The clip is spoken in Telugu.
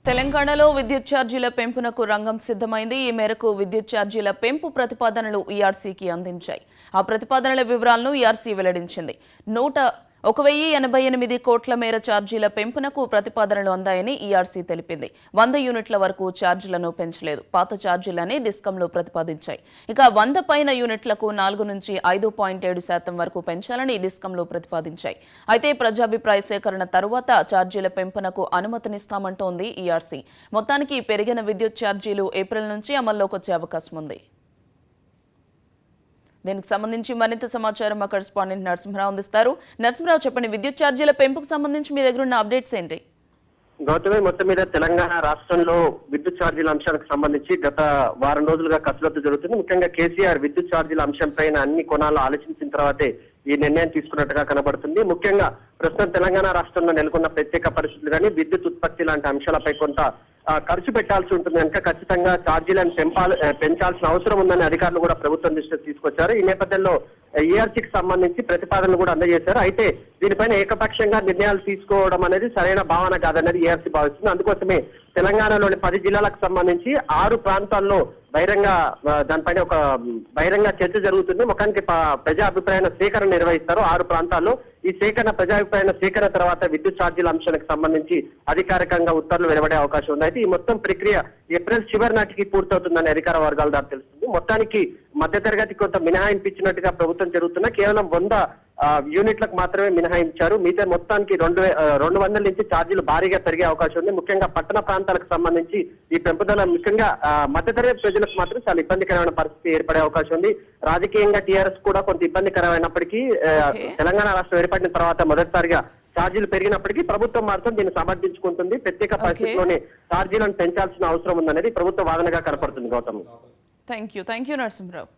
తెలంగాణలో విద్యుత్ ఛార్జీల పెంపునకు రంగం సిద్ధమైంది. ఈ మేరకు విద్యుత్ ఛార్జీల పెంపు ప్రతిపాదనలు ఈఆర్సీకి అందించాయి. ఆ ప్రతిపాదనల వివరాలను ఈఆర్సీ వెల్లడించింది. 1,088 కోట్ల మేర ఛార్జీల పెంపునకు ప్రతిపాదనలు అందాయని ఈఆర్సీ తెలిపింది. 100 యూనిట్ల వరకు ఛార్జీలను పెంచలేదు. పాత ఛార్జీలనే డిస్కంలు ప్రతిపాదించాయి. ఇక 100 పైన యూనిట్లకు 4 నుంచి 5.7% వరకు పెంచాలని డిస్కంలు ప్రతిపాదించాయి. అయితే ప్రజాభిప్రాయ సేకరణ తరువాత ఛార్జీల పెంపునకు అనుమతినిస్తామంటోంది ఈఆర్సీ. మొత్తానికి పెరిగిన విద్యుత్ ఛార్జీలు ఏప్రిల్ నుంచి అమల్లోకి వచ్చే అవకాశం ఉంది. దీనికి సంబంధించి మరింత సమాచారం మా కరెస్పాండెంట్ నరసింహరావు అందిస్తారు. నరసింహరావు, చెప్పండి, విద్యుత్ ఛార్జీల పెంపుకు సంబంధించి మీ దగ్గర ఉన్న అప్డేట్స్ ఏంటి? గౌతమి, మొత్తం మీద తెలంగాణ రాష్ట్రంలో విద్యుత్ ఛార్జీల అంశానికి సంబంధించి గత వారం రోజులుగా కసరత్తు జరుగుతుంది. ముఖ్యంగా కేసీఆర్ విద్యుత్ ఛార్జీల అంశంపైన అన్ని కోణాలు ఆలోచించిన తర్వాతే ఈ నిర్ణయం తీసుకున్నట్టుగా కనబడుతుంది. ముఖ్యంగా ప్రస్తుతం తెలంగాణ రాష్ట్రంలో నెలకొన్న ప్రత్యేక పరిస్థితులు కానీ విద్యుత్ ఉత్పత్తి లాంటి అంశాలపై కొంత ఖర్చు పెట్టాల్సి ఉంటుంది కనుక ఖచ్చితంగా ఛార్జీలను పెంచాల్సిన అవసరం ఉందని అధికారులు కూడా ప్రభుత్వం దృష్టికి తీసుకొచ్చారు. ఈ నేపథ్యంలో ఈఆర్సీకి సంబంధించి ప్రతిపాదనలు కూడా అందజేశారు. అయితే దీనిపైన ఏకపక్షంగా నిర్ణయాలు తీసుకోవడం అనేది సరైన భావన కాదనేది ఈఆర్సీ భావిస్తుంది. అందుకోసమే తెలంగాణలోని 10 జిల్లాలకు సంబంధించి 6 ప్రాంతాల్లో దానిపైన ఒక బహిరంగ చర్చ జరుగుతుంది. ముఖానికి ప్రజా అభిప్రాయ సేకరణ నిర్వహిస్తారు 6 ప్రాంతాల్లో. ఈ ప్రజాభిప్రాయ సేకరణ తర్వాత విద్యుత్ ఛార్జీల అంశానికి సంబంధించి అధికారికంగా ఉత్తర్వులు వెలువడే అవకాశం ఉంది. అయితే ఈ మొత్తం ప్రక్రియ ఏప్రిల్ చివరి నాటికి పూర్తవుతుందని అధికార వర్గాల ద్వారా తెలుస్తుంది. మొత్తానికి మధ్యతరగతి కొంత మినహాయింపిచ్చినట్టుగా ప్రభుత్వం జరుగుతున్నా కేవలం 100 యూనిట్లకు మాత్రమే మినహాయించారు. మిగతా మొత్తానికి 200 నుంచి ఛార్జీలు భారీగా పెరిగే అవకాశం ఉంది. ముఖ్యంగా పట్టణ ప్రాంతాలకు సంబంధించి ఈ పెంపుదల ముఖ్యంగా మధ్యతరగతి ప్రజలకు మాత్రం చాలా ఇబ్బందికరమైన పరిస్థితి ఏర్పడే అవకాశం ఉంది. రాజకీయంగా టీఆర్ఎస్ కూడా కొంత ఇబ్బందికరమైనప్పటికీ తెలంగాణ రాష్ట్రం ఏర్పడిన తర్వాత మొదటిసారిగా ఛార్జీలు పెరిగినప్పటికీ ప్రభుత్వం మాత్రం దీన్ని సమర్థించుకుంటుంది. ప్రత్యేక పరిస్థితిలోనే ఛార్జీలను పెంచాల్సిన అవసరం ఉందనేది ప్రభుత్వ వాదనగా కనపడుతుంది. Gautam, thank you Narasimharao.